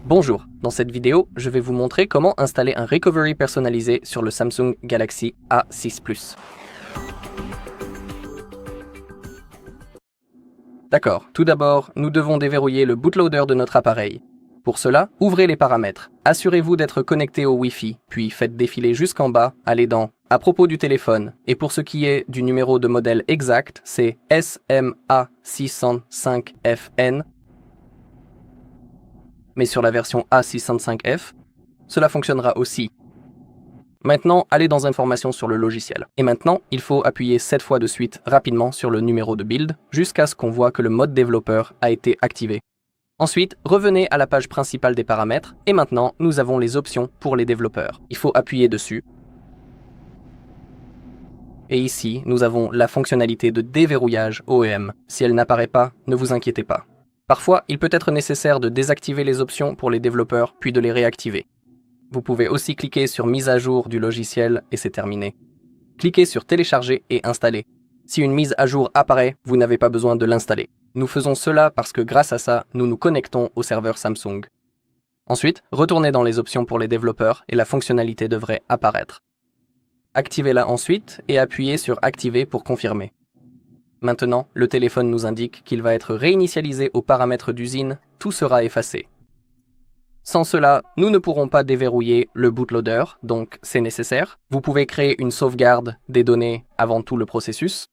Bonjour, dans cette vidéo, je vais vous montrer comment installer un recovery personnalisé sur le Samsung Galaxy A6 Plus. D'accord, tout d'abord, nous devons déverrouiller le bootloader de notre appareil. Pour cela, ouvrez les paramètres. Assurez-vous d'être connecté au Wi-Fi, puis faites défiler jusqu'en bas, allez dans « À propos du téléphone » et pour ce qui est du numéro de modèle exact, c'est SMA605FN. Mais sur la version A605F, cela fonctionnera aussi. Maintenant, allez dans Informations sur le logiciel. Et maintenant, il faut appuyer 7 fois de suite rapidement sur le numéro de build jusqu'à ce qu'on voit que le mode développeur a été activé. Ensuite, revenez à la page principale des paramètres et maintenant, nous avons les options pour les développeurs. Il faut appuyer dessus. Et ici, nous avons la fonctionnalité de déverrouillage OEM. Si elle n'apparaît pas, ne vous inquiétez pas. Parfois, il peut être nécessaire de désactiver les options pour les développeurs, puis de les réactiver. Vous pouvez aussi cliquer sur Mise à jour du logiciel et c'est terminé. Cliquez sur Télécharger et Installer. Si une mise à jour apparaît, vous n'avez pas besoin de l'installer. Nous faisons cela parce que grâce à ça, nous nous connectons au serveur Samsung. Ensuite, retournez dans les options pour les développeurs et la fonctionnalité devrait apparaître. Activez-la ensuite et appuyez sur Activer pour confirmer. Maintenant, le téléphone nous indique qu'il va être réinitialisé aux paramètres d'usine, tout sera effacé. Sans cela, nous ne pourrons pas déverrouiller le bootloader, donc c'est nécessaire. Vous pouvez créer une sauvegarde des données avant tout le processus,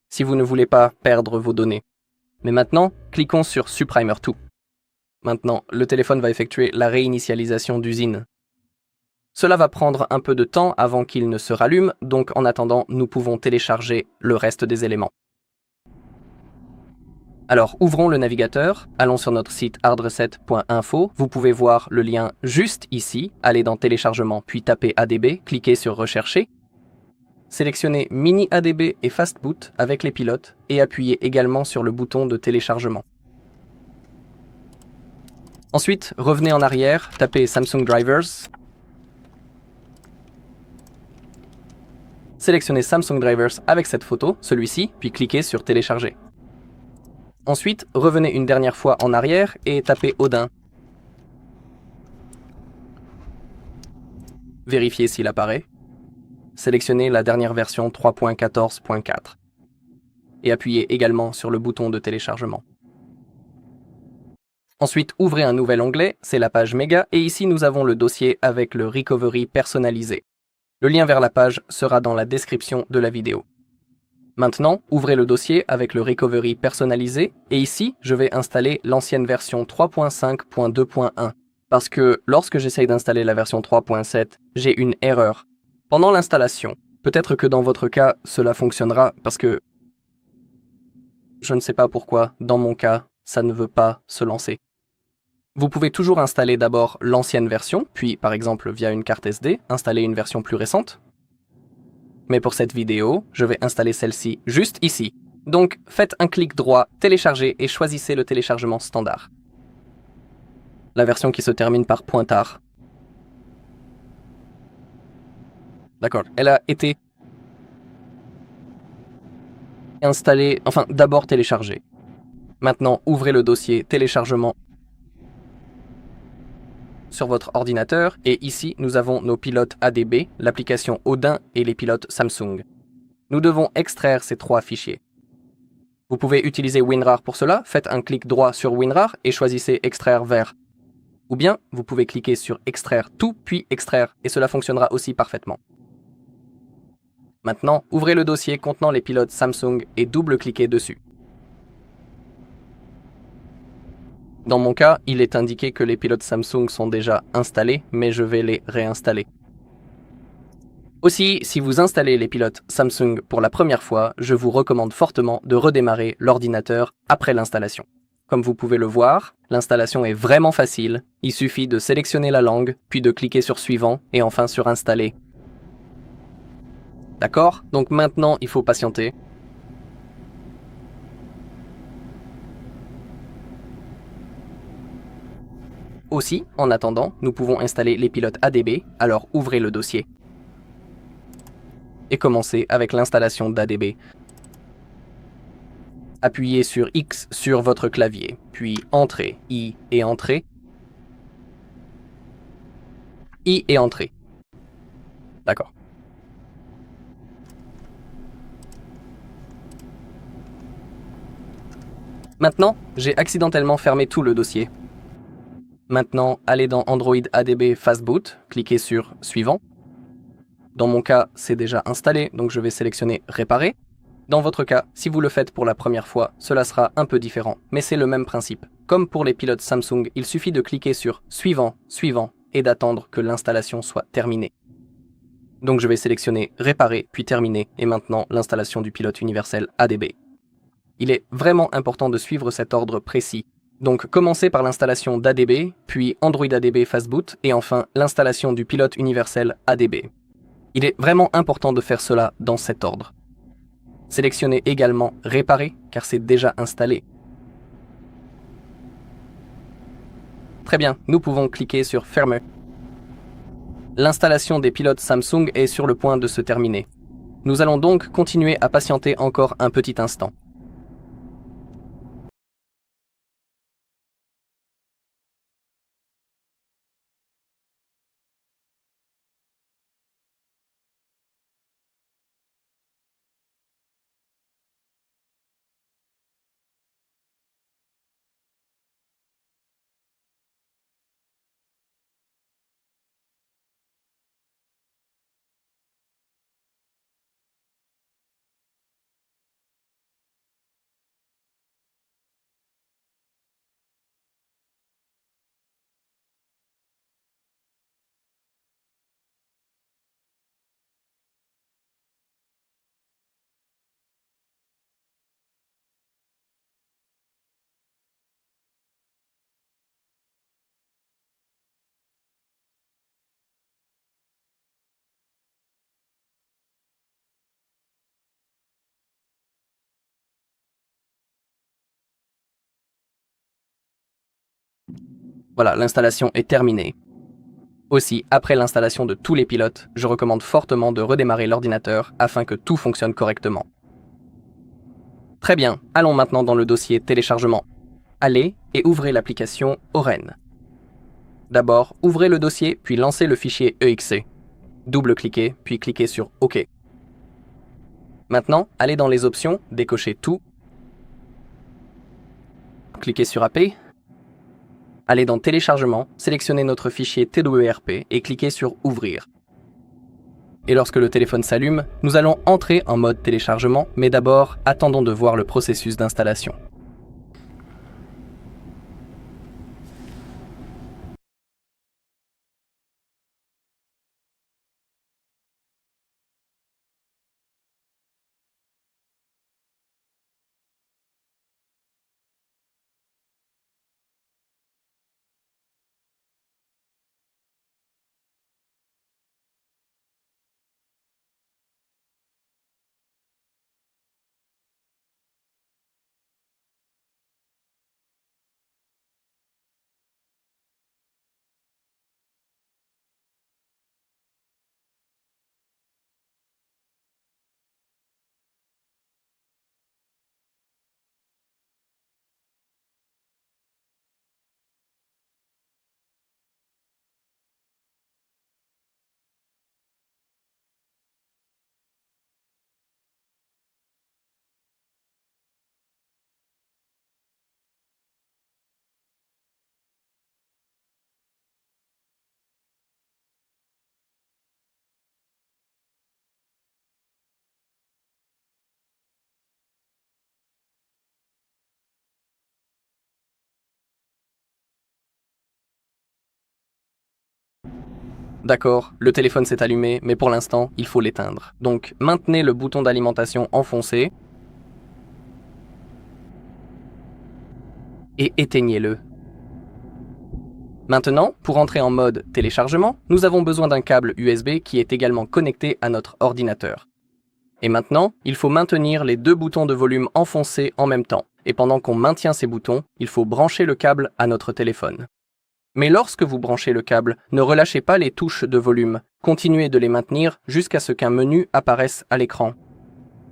si vous ne voulez pas perdre vos données. Mais maintenant, cliquons sur Subprimer 2. Maintenant, le téléphone va effectuer la réinitialisation d'usine. Cela va prendre un peu de temps avant qu'il ne se rallume, donc en attendant, nous pouvons télécharger le reste des éléments. Alors, ouvrons le navigateur, allons sur notre site hardreset.info, vous pouvez voir le lien juste ici, allez dans Téléchargement, puis tapez ADB, cliquez sur Rechercher, sélectionnez Mini ADB et Fastboot avec les pilotes et appuyez également sur le bouton de téléchargement. Ensuite, revenez en arrière, tapez Samsung Drivers, sélectionnez Samsung Drivers avec cette photo, celui-ci, puis cliquez sur Télécharger. Ensuite, revenez une dernière fois en arrière et tapez Odin. Vérifiez s'il apparaît. Sélectionnez la dernière version 3.14.4 et appuyez également sur le bouton de téléchargement. Ensuite, ouvrez un nouvel onglet, c'est la page Méga, et ici nous avons le dossier avec le recovery personnalisé. Le lien vers la page sera dans la description de la vidéo. Maintenant, ouvrez le dossier avec le recovery personnalisé et ici, je vais installer l'ancienne version 3.5.2.1 parce que lorsque j'essaye d'installer la version 3.7, j'ai une erreur. Pendant l'installation, peut-être que dans votre cas, cela fonctionnera parce que je ne sais pas pourquoi, dans mon cas, ça ne veut pas se lancer. Vous pouvez toujours installer d'abord l'ancienne version, puis par exemple via une carte SD, installer une version plus récente. Mais pour cette vidéo, je vais installer celle-ci juste ici. Donc, faites un clic droit, télécharger et choisissez le téléchargement standard. La version qui se termine par .tar. D'accord, elle a été installée, enfin d'abord téléchargée. Maintenant, ouvrez le dossier téléchargement sur votre ordinateur et ici nous avons nos pilotes ADB, l'application Odin et les pilotes Samsung. Nous devons extraire ces trois fichiers. Vous pouvez utiliser WinRAR pour cela, faites un clic droit sur WinRAR et choisissez extraire vers. Ou bien vous pouvez cliquer sur extraire tout puis extraire et cela fonctionnera aussi parfaitement. Maintenant, ouvrez le dossier contenant les pilotes Samsung et double-cliquez dessus. Dans mon cas, il est indiqué que les pilotes Samsung sont déjà installés, mais je vais les réinstaller. Aussi, si vous installez les pilotes Samsung pour la première fois, je vous recommande fortement de redémarrer l'ordinateur après l'installation. Comme vous pouvez le voir, l'installation est vraiment facile. Il suffit de sélectionner la langue, puis de cliquer sur Suivant et enfin sur Installer. D'accord? Donc maintenant, il faut patienter. Aussi, en attendant, nous pouvons installer les pilotes ADB, alors ouvrez le dossier. Et commencez avec l'installation d'ADB. Appuyez sur X sur votre clavier, puis Entrée, I et Entrée. I et entrée. D'accord. Maintenant, j'ai accidentellement fermé tout le dossier. Maintenant, allez dans Android ADB Fastboot, cliquez sur Suivant. Dans mon cas, c'est déjà installé, donc je vais sélectionner Réparer. Dans votre cas, si vous le faites pour la première fois, cela sera un peu différent, mais c'est le même principe. Comme pour les pilotes Samsung, il suffit de cliquer sur Suivant, Suivant et d'attendre que l'installation soit terminée. Donc je vais sélectionner Réparer, puis Terminer, et maintenant l'installation du pilote universel ADB. Il est vraiment important de suivre cet ordre précis. Donc commencez par l'installation d'ADB, puis Android ADB Fastboot, et enfin l'installation du pilote universel ADB. Il est vraiment important de faire cela dans cet ordre. Sélectionnez également Réparer, car c'est déjà installé. Très bien, nous pouvons cliquer sur Fermer. L'installation des pilotes Samsung est sur le point de se terminer. Nous allons donc continuer à patienter encore un petit instant. Voilà, l'installation est terminée. Aussi, après l'installation de tous les pilotes, je recommande fortement de redémarrer l'ordinateur afin que tout fonctionne correctement. Très bien, allons maintenant dans le dossier téléchargement. Allez et ouvrez l'application Oren. D'abord, ouvrez le dossier, puis lancez le fichier EXE. Double-cliquez, puis cliquez sur OK. Maintenant, allez dans les options, décochez tout. Cliquez sur AP. Allez dans Téléchargement, sélectionnez notre fichier TWRP et cliquez sur Ouvrir. Et lorsque le téléphone s'allume, nous allons entrer en mode téléchargement, mais d'abord, attendons de voir le processus d'installation. D'accord, le téléphone s'est allumé, mais pour l'instant, il faut l'éteindre. Donc, maintenez le bouton d'alimentation enfoncé et éteignez-le. Maintenant, pour entrer en mode téléchargement, nous avons besoin d'un câble USB qui est également connecté à notre ordinateur. Et maintenant, il faut maintenir les deux boutons de volume enfoncés en même temps. Et pendant qu'on maintient ces boutons, il faut brancher le câble à notre téléphone. Mais lorsque vous branchez le câble, ne relâchez pas les touches de volume. Continuez de les maintenir jusqu'à ce qu'un menu apparaisse à l'écran.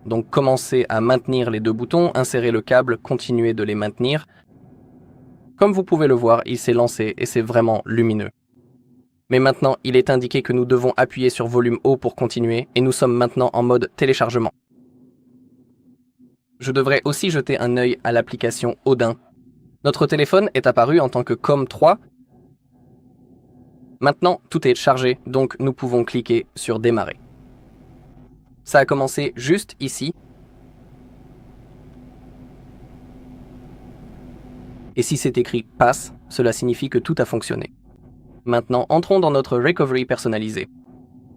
Donc commencez à maintenir les deux boutons, insérez le câble, continuez de les maintenir. Comme vous pouvez le voir, il s'est lancé et c'est vraiment lumineux. Mais maintenant, il est indiqué que nous devons appuyer sur volume haut pour continuer, et nous sommes maintenant en mode téléchargement. Je devrais aussi jeter un œil à l'application Odin. Notre téléphone est apparu en tant que COM3. Maintenant, tout est chargé, donc nous pouvons cliquer sur Démarrer. Ça a commencé juste ici. Et si c'est écrit « Passe », cela signifie que tout a fonctionné. Maintenant, entrons dans notre recovery personnalisé.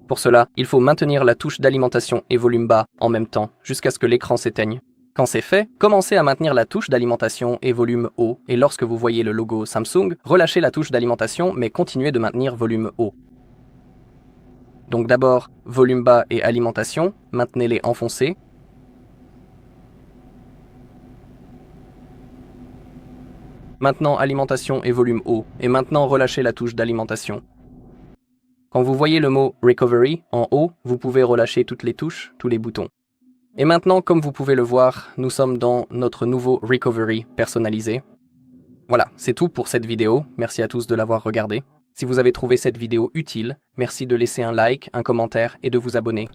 Pour cela, il faut maintenir la touche d'alimentation et volume bas en même temps jusqu'à ce que l'écran s'éteigne. Quand c'est fait, commencez à maintenir la touche d'alimentation et volume haut, et lorsque vous voyez le logo Samsung, relâchez la touche d'alimentation mais continuez de maintenir volume haut. Donc d'abord, volume bas et alimentation, maintenez-les enfoncés. Maintenant alimentation et volume haut, et maintenant relâchez la touche d'alimentation. Quand vous voyez le mot Recovery en haut, vous pouvez relâcher toutes les touches, tous les boutons. Et maintenant, comme vous pouvez le voir, nous sommes dans notre nouveau Recovery personnalisé. Voilà, c'est tout pour cette vidéo. Merci à tous de l'avoir regardé. Si vous avez trouvé cette vidéo utile, merci de laisser un like, un commentaire et de vous abonner.